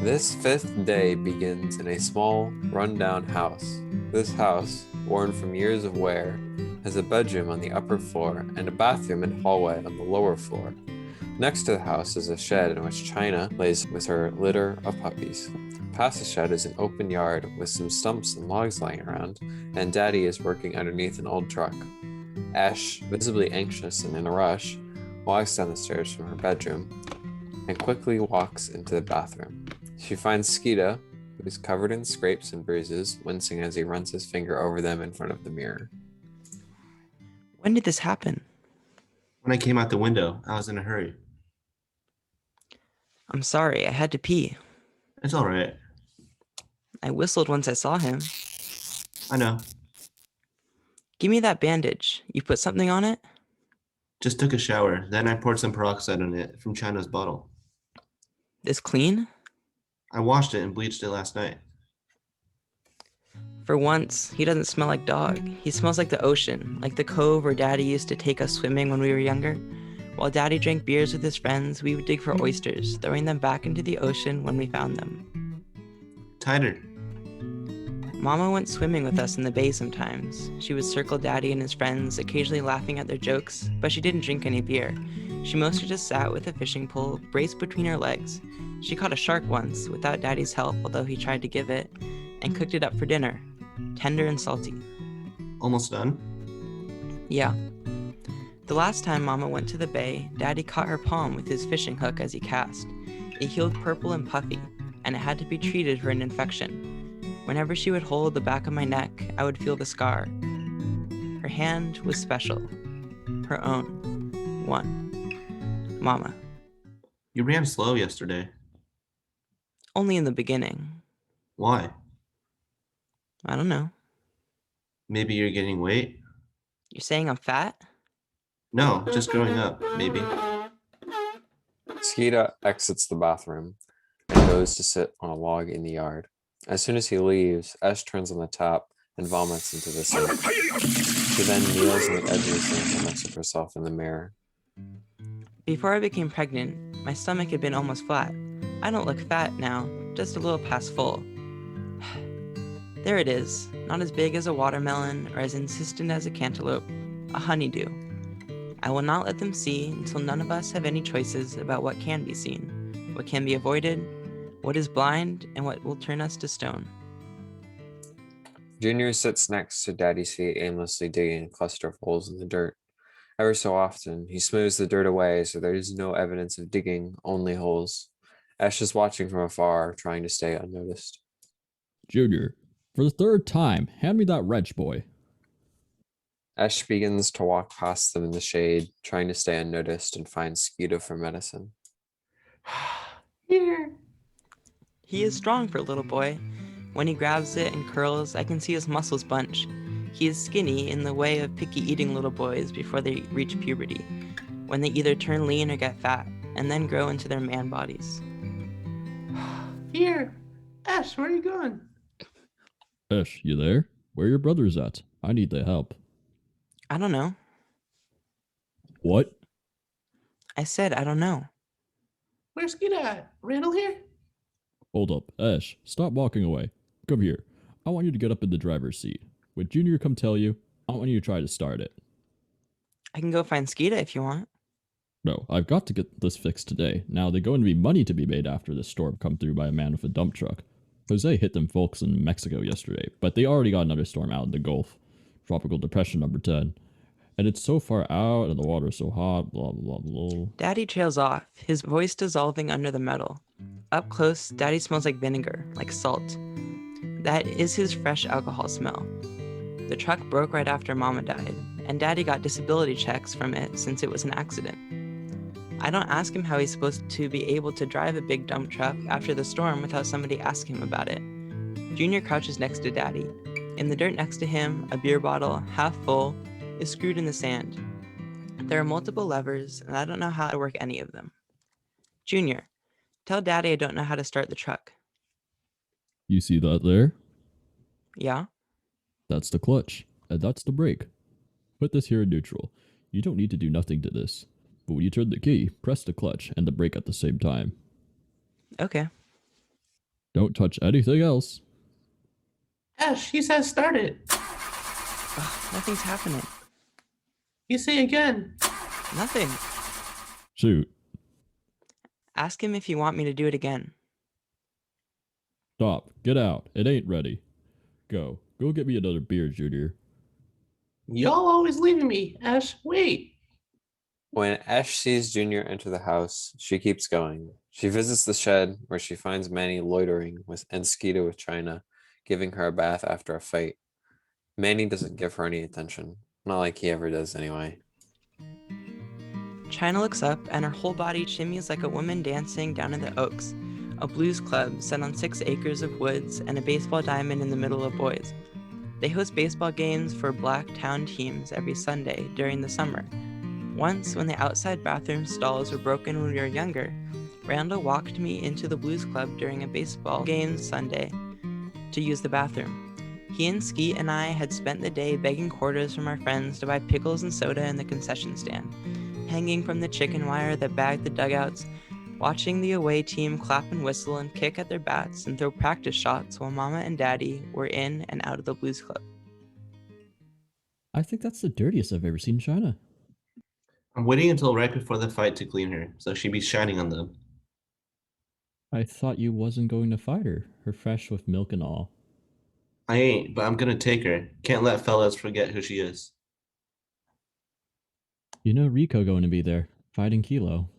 This fifth day begins in a small, run-down house. This house, worn from years of wear, has a bedroom on the upper floor and a bathroom and hallway on the lower floor. Next to the house is a shed in which China lays with her litter of puppies. Past the shed is an open yard with some stumps and logs lying around, and Daddy is working underneath an old truck. Ash, visibly anxious and in a rush, walks down the stairs from her bedroom and quickly walks into the bathroom. She finds Skeeta, who is covered in scrapes and bruises, wincing as he runs his finger over them in front of the mirror. When did this happen? When I came out the window, I was in a hurry. I'm sorry, I had to pee. It's all right. I whistled once I saw him. I know. Give me that bandage. You put something on it? Just took a shower. Then I poured some peroxide on it from China's bottle. This clean? I washed it and bleached it last night. For once, he doesn't smell like dog. He smells like the ocean, like the cove where Daddy used to take us swimming when we were younger. While Daddy drank beers with his friends, we would dig for oysters, throwing them back into the ocean when we found them. Tighter. Mama went swimming with us in the bay sometimes. She would circle Daddy and his friends, occasionally laughing at their jokes, but she didn't drink any beer. She mostly just sat with a fishing pole braced between her legs. She caught a shark once, without Daddy's help, although he tried to give it, and cooked it up for dinner. Tender and salty. Almost done. Yeah. The last time Mama went to the bay, Daddy caught her palm with his fishing hook as he cast. It healed purple and puffy, and it had to be treated for an infection. Whenever she would hold the back of my neck, I would feel the scar. Her hand was special. Her own. One. Mama. You ran slow yesterday. Only in the beginning. Why? I don't know. Maybe you're gaining weight? You're saying I'm fat? No, just growing up, maybe. Skeeta exits the bathroom and goes to sit on a log in the yard. As soon as he leaves, Ash turns on the tap and vomits into the sink. She then kneels on the edge of the sink and looks at herself in the mirror. Before I became pregnant, my stomach had been almost flat. I don't look fat now, just a little past full. There it is, not as big as a watermelon or as insistent as a cantaloupe, a honeydew. I will not let them see until none of us have any choices about what can be seen, what can be avoided, what is blind, and what will turn us to stone. Junior sits next to Daddy's feet, aimlessly digging a cluster of holes in the dirt. Ever so often, he smooths the dirt away so there is no evidence of digging, only holes. Ash is watching from afar, trying to stay unnoticed. Junior, for the third time, hand me that wrench, boy. Ash begins to walk past them in the shade, trying to stay unnoticed and find Skeeta for medicine. Here. He is strong for a little boy. When he grabs it and curls, I can see his muscles bunch. He is skinny in the way of picky eating little boys before they reach puberty, when they either turn lean or get fat, and then grow into their man bodies. Here. Ash, where are you going? Ash, you there? Where are your brothers at? I need their help. I don't know. What? I said I don't know. Where's Skeeta at? Randall here? Hold up. Ash, stop walking away. Come here. I want you to get up in the driver's seat. When Junior come tell you, I want you to try to start it. I can go find Skeeta if you want. No, I've got to get this fixed today. Now, there's going to be money to be made after this storm come through by a man with a dump truck. Jose hit them folks in Mexico yesterday, but they already got another storm out in the Gulf. Tropical Depression number 10. And it's so far out and the water's so hot, blah, blah, blah. Daddy trails off, his voice dissolving under the metal. Up close, Daddy smells like vinegar, like salt. That is his fresh alcohol smell. The truck broke right after Mama died, and Daddy got disability checks from it since it was an accident. I don't ask him how he's supposed to be able to drive a big dump truck after the storm without somebody asking him about it. Junior crouches next to Daddy. In the dirt next to him, a beer bottle, half full, is screwed in the sand. There are multiple levers, and I don't know how to work any of them. Junior, tell Daddy I don't know how to start the truck. You see that there? Yeah? That's the clutch, and that's the brake. Put this here in neutral. You don't need to do nothing to this. But when you turn the key, press the clutch and the brake at the same time. Okay. Don't touch anything else. Ash, he says start it. Ugh, nothing's happening. You say again. Nothing. Shoot. Ask him if you want me to do it again. Stop. Get out. It ain't ready. Go. Go get me another beer, Junior. Y'all always leaving me. Ash, wait. When Ash sees Junior enter the house, she keeps going. She visits the shed where she finds Manny loitering and Skeeter with China, giving her a bath after a fight. Manny doesn't give her any attention. Not like he ever does anyway. China looks up, and her whole body chimneys like a woman dancing down in the Oaks, a blues club set on 6 acres of woods and a baseball diamond in the middle of boys. They host baseball games for black town teams every Sunday during the summer. Once, when the outside bathroom stalls were broken when we were younger, Randall walked me into the blues club during a baseball game Sunday to use the bathroom. He and Skeet and I had spent the day begging quarters from our friends to buy pickles and soda in the concession stand, hanging from the chicken wire that bagged the dugouts, watching the away team clap and whistle and kick at their bats and throw practice shots while Mama and Daddy were in and out of the blues club. I think that's the dirtiest I've ever seen China. I'm waiting until right before the fight to clean her, so she'd be shining on them. I thought you wasn't going to fight her. Her fresh with milk and all. I ain't, but I'm gonna take her. Can't let fellas forget who she is. You know Rico going to be there, fighting Kilo.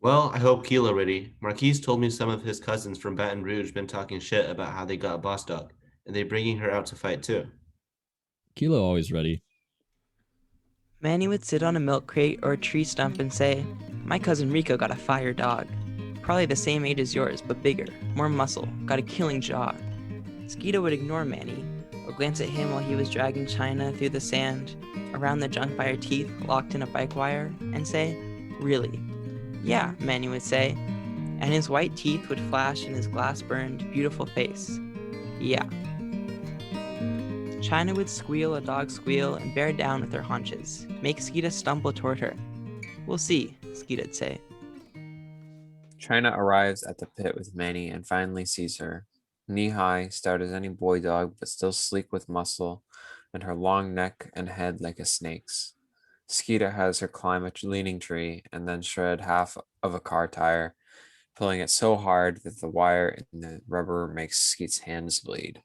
Well, I hope Kilo ready. Marquise told me some of his cousins from Baton Rouge been talking shit about how they got a boss dog, and they bringing her out to fight too. Kilo always ready. Manny would sit on a milk crate or a tree stump and say, "My cousin Rico got a fire dog. Probably the same age as yours, but bigger, more muscle, got a killing jaw." Skeeto would ignore Manny, or glance at him while he was dragging China through the sand, around the junk by her teeth locked in a bike wire, and say, "Really?" "Yeah," Manny would say, and his white teeth would flash in his glass-burned, beautiful face. "Yeah." China would squeal a dog squeal and bear down with her haunches, make Skeeta stumble toward her. "We'll see," Skeeta'd say. China arrives at the pit with Manny and finally sees her. Knee-high, stout as any boy dog, but still sleek with muscle, and her long neck and head like a snake's. Skeeta has her climb a leaning tree and then shred half of a car tire, pulling it so hard that the wire in the rubber makes Skeet's hands bleed.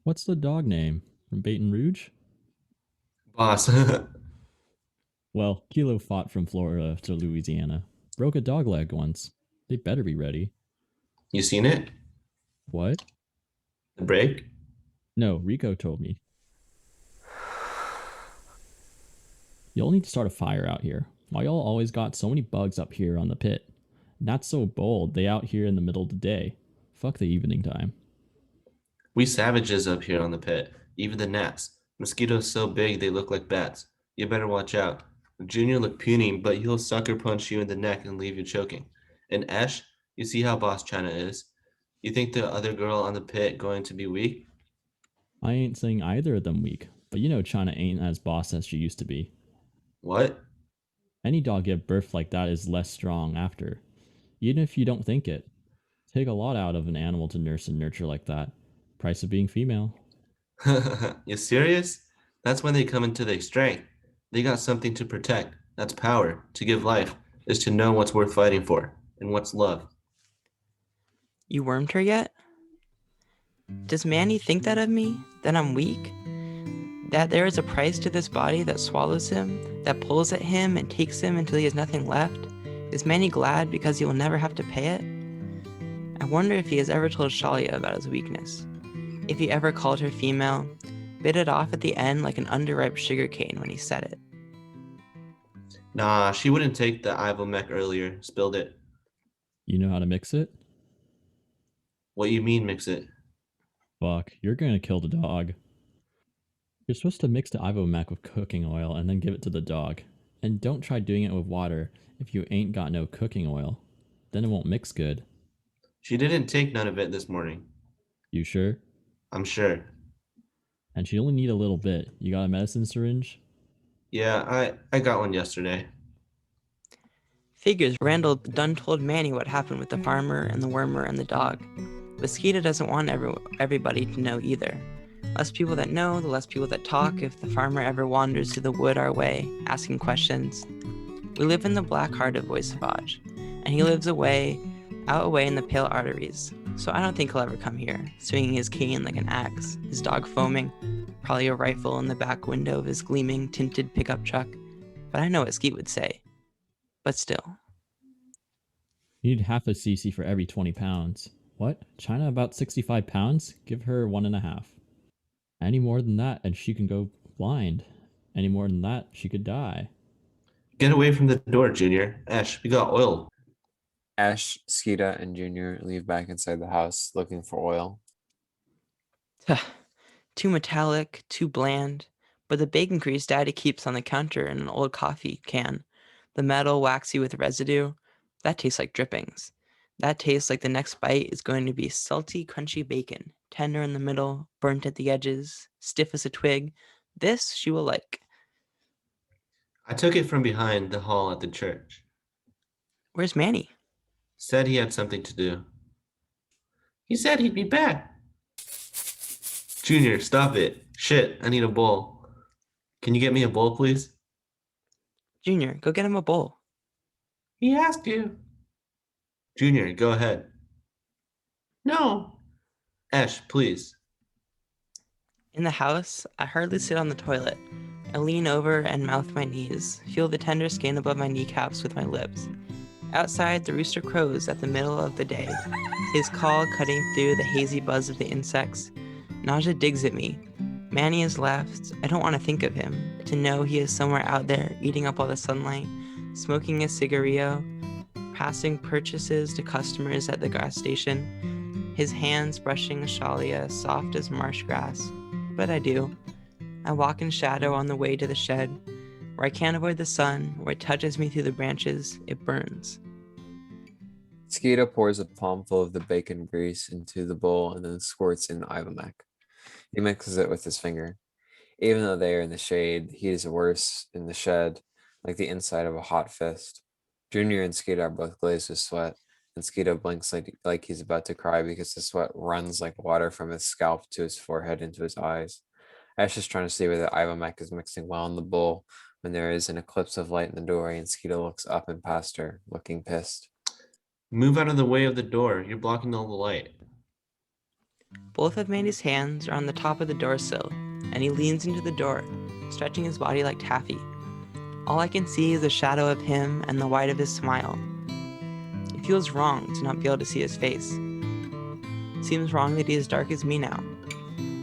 What's the dog name? From Baton Rouge? Boss. Well, Kilo fought from Florida to Louisiana. Broke a dog leg once. They better be ready. You seen it? What? The break? No, Rico told me. Y'all need to start a fire out here. Why y'all always got so many bugs up here on the pit? Not so bold, they out here in the middle of the day. Fuck the evening time. We savages up here on the pit. Even the gnats. Mosquitoes so big they look like bats. You better watch out. Junior look puny, but he'll sucker punch you in the neck and leave you choking. And Ash, you see how Boss China is. You think the other girl on the pit going to be weak? I ain't saying either of them weak, but you know China ain't as boss as she used to be. What? Any dog give birth like that is less strong after, even if you don't think it. Take a lot out of an animal to nurse and nurture like that. Price of being female. You serious? That's when they come into their strength. They got something to protect. That's power. To give life is to know what's worth fighting for and what's love. "You wormed her yet?" Does Manny think that of me? That I'm weak? That there is a price to this body that swallows him, that pulls at him and takes him until he has nothing left? Is Manny glad because he will never have to pay it? I wonder if he has ever told Shalia about his weakness. If he ever called her female, bit it off at the end like an underripe sugar cane when he said it. Nah, she wouldn't take the Ivomec earlier. Spilled it. You know how to mix it? What you mean mix it? Fuck, you're gonna kill the dog. You're supposed to mix the Ivomac with cooking oil and then give it to the dog. And don't try doing it with water if you ain't got no cooking oil. Then it won't mix good. She didn't take none of it this morning. You sure? I'm sure. And she only need a little bit. You got a medicine syringe? Yeah, I got one yesterday. Figures, Randall done told Manny what happened with the farmer and the wormer and the dog. Mosquito doesn't want everybody to know either. Less people that know, the less people that talk if the farmer ever wanders through the wood our way, asking questions. We live in the black heart of Salvage, and he lives out away in the pale arteries, so I don't think he'll ever come here, swinging his cane like an axe, his dog foaming, probably a rifle in the back window of his gleaming, tinted pickup truck. But I know what Skeet would say. But still. You need half a cc for every 20 pounds. What? China about 65 pounds? Give her 1.5. Any more than that, and she can go blind. Any more than that, she could die. Get away from the door, Junior. Ash, we got oil. Ash, Skeeta, and Junior leave back inside the house looking for oil. Too metallic, too bland. But the bacon grease Daddy keeps on the counter in an old coffee can, the metal waxy with residue, that tastes like drippings. That tastes like the next bite is going to be salty, crunchy bacon, tender in the middle, burnt at the edges, stiff as a twig. This she will like. I took it from behind the hall at the church. Where's Manny? Said he had something to do. He said he'd be back. Junior, stop it. Shit, I need a bowl. Can you get me a bowl, please? Junior, go get him a bowl. He asked you. Junior, go ahead. No. Ash, please. In the house, I hardly sit on the toilet. I lean over and mouth my knees, feel the tender skin above my kneecaps with my lips. Outside, the rooster crows at the middle of the day, his call cutting through the hazy buzz of the insects. Nausea digs at me. Manny is left. I don't want to think of him, to know he is somewhere out there eating up all the sunlight, smoking a cigarillo, passing purchases to customers at the gas station, his hands brushing a shalia soft as marsh grass. But I do. I walk in shadow on the way to the shed, where I can't avoid the sun, where it touches me through the branches, it burns. Skeeta pours a palmful of the bacon grease into the bowl and then squirts in Ivomec. He mixes it with his finger. Even though they are in the shade, the heat is worse in the shed, like the inside of a hot fist. Junior and Skeeta are both glazed with sweat, and Skeeta blinks like he's about to cry because the sweat runs like water from his scalp to his forehead into his eyes. Ash is trying to see whether Ivomec is mixing well in the bowl when there is an eclipse of light in the doorway and Skeeta looks up and past her, looking pissed. Move out of the way of the door. You're blocking all the light. Both of Mandy's hands are on the top of the door sill, and he leans into the door, stretching his body like taffy. All I can see is the shadow of him and the white of his smile. It feels wrong to not be able to see his face. It seems wrong that he is dark as me now,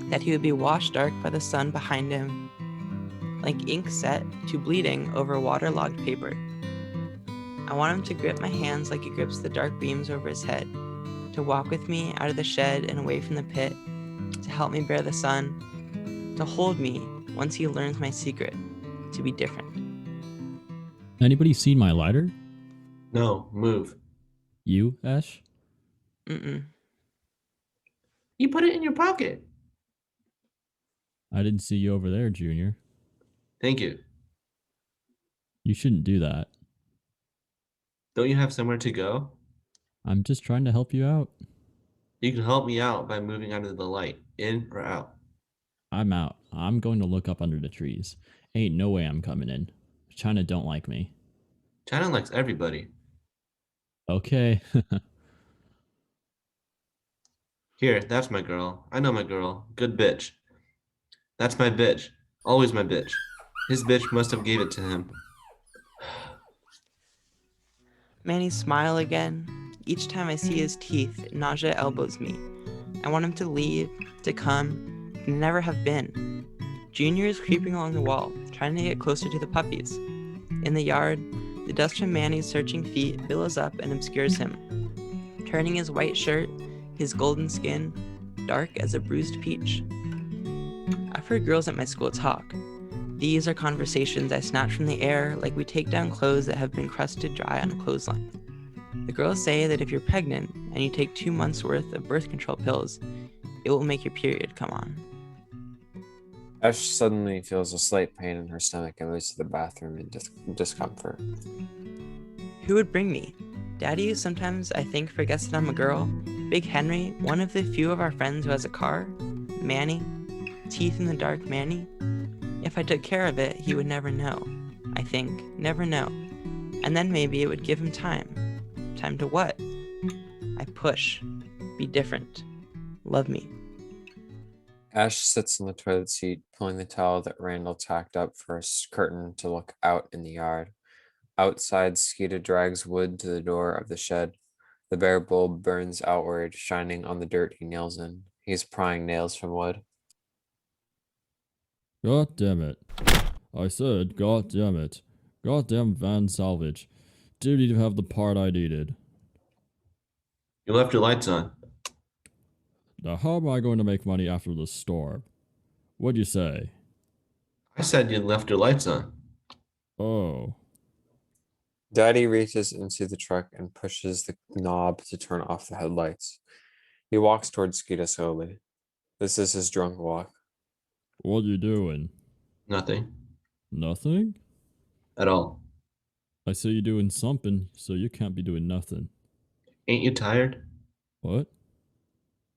that he would be washed dark by the sun behind him, like ink set to bleeding over waterlogged paper. I want him to grip my hands like he grips the dark beams over his head, to walk with me out of the shed and away from the pit, to help me bear the sun, to hold me once he learns my secret, to be different. Anybody seen my lighter? No, move. You, Ash? Mm-mm. You put it in your pocket. I didn't see you over there, Junior. Thank you. You shouldn't do that. Don't you have somewhere to go? I'm just trying to help you out. You can help me out by moving out of the light, in or out. I'm out. I'm going to look up under the trees. Ain't no way I'm coming in. China don't like me. China likes everybody. Okay. Here, that's my girl. I know my girl. Good bitch. That's my bitch. Always my bitch. His bitch must have gave it to him. Manny's smile again. Each time I see his teeth, nausea elbows me. I want him to leave, to come, and never have been. Junior is creeping along the wall, trying to get closer to the puppies. In the yard, the dust from Manny's searching feet billows up and obscures him, turning his white shirt, his golden skin, dark as a bruised peach. I've heard girls at my school talk. These are conversations I snatch from the air like we take down clothes that have been crusted dry on a clothesline. The girls say that if you're pregnant and you take 2 months worth of birth control pills, it will make your period come on. Ash suddenly feels a slight pain in her stomach and moves to the bathroom in discomfort. Who would bring me? Daddy, sometimes I think, forgets that I'm a girl. Big Henry, one of the few of our friends who has a car. Manny, teeth in the dark Manny. If I took care of it, he would never know. I think, never know. And then maybe it would give him time. Time to what? I push. Be different. Love me. Ash sits in the toilet seat, pulling the towel that Randall tacked up for a curtain to look out in the yard. Outside, Skeeta drags wood to the door of the shed. The bare bulb burns outward, shining on the dirt he kneels in. He's prying nails from wood. God damn it. I said, God damn it. Goddamn Van Salvage. Didn't even have the part I needed. You left your lights on. Now how am I going to make money after the storm? What'd you say? I said you left your lights on. Oh. Daddy reaches into the truck and pushes the knob to turn off the headlights. He walks towards Skeeta slowly. This is his drunk walk. What you doing? Nothing. Nothing? At all. I say you doing something, so you can't be doing nothing. Ain't you tired? What?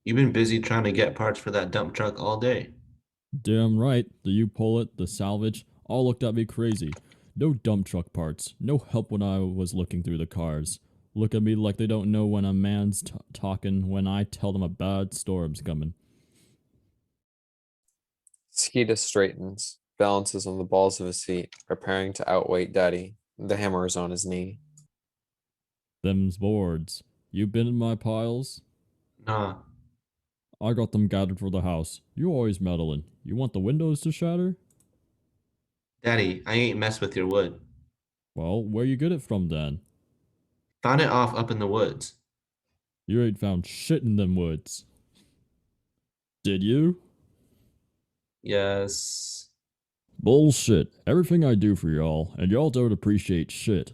You've been busy trying to get parts for that dump truck all day. Damn right, the U-Pull-It, the Salvage, all looked at me crazy. No dump truck parts, no help when I was looking through the cars. Look at me like they don't know when a man's talking when I tell them a bad storm's coming. Skeeta straightens, balances on the balls of his feet, preparing to outweight Daddy. The hammer is on his knee. Them's boards. You been in my piles? Nah. I got them gathered for the house. You always meddling. You want the windows to shatter? Daddy, I ain't mess with your wood. Well, where you get it from then? Found it off up in the woods. You ain't found shit in them woods. Did you? Yes. Bullshit. Everything I do for y'all, and y'all don't appreciate shit.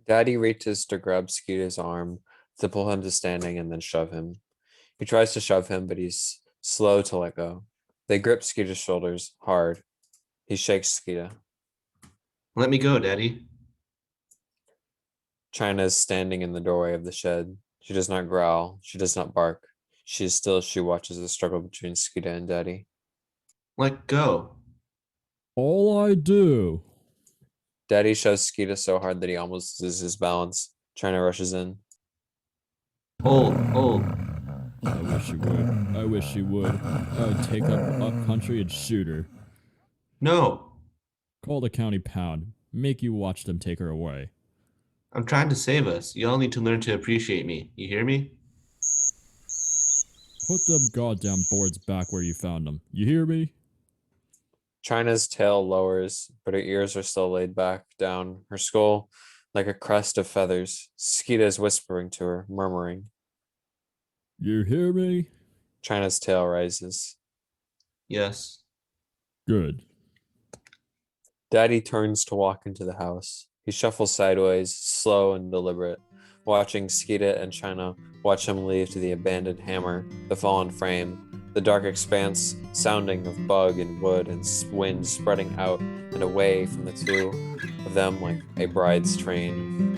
Daddy reaches to grab Skeeta's arm, to pull him to standing and then shove him. He tries to shove him, but he's slow to let go. They grip Skeeta's shoulders hard. He shakes Skeeta. Let me go, Daddy. China is standing in the doorway of the shed. She does not growl. She does not bark. She is still as she watches the struggle between Skeeta and Daddy. Let go. All I do. Daddy shoves Skeeta so hard that he almost loses his balance. China rushes in. Hold. I wish you would. I wish you would. I would take up country and shoot her. No. Call the county pound. Make you watch them take her away. I'm trying to save us. Y'all need to learn to appreciate me. You hear me? Put them goddamn boards back where you found them. You hear me? China's tail lowers, but her ears are still laid back down, her skull like a crest of feathers. Skeeta is whispering to her, murmuring. You hear me? China's tail rises. Yes. Good. Daddy turns to walk into the house. He shuffles sideways, slow and deliberate, watching Skeeta and China watch him leave to the abandoned hammer, the fallen frame, the dark expanse sounding of bug and wood and wind spreading out and away from the two of them like a bride's train.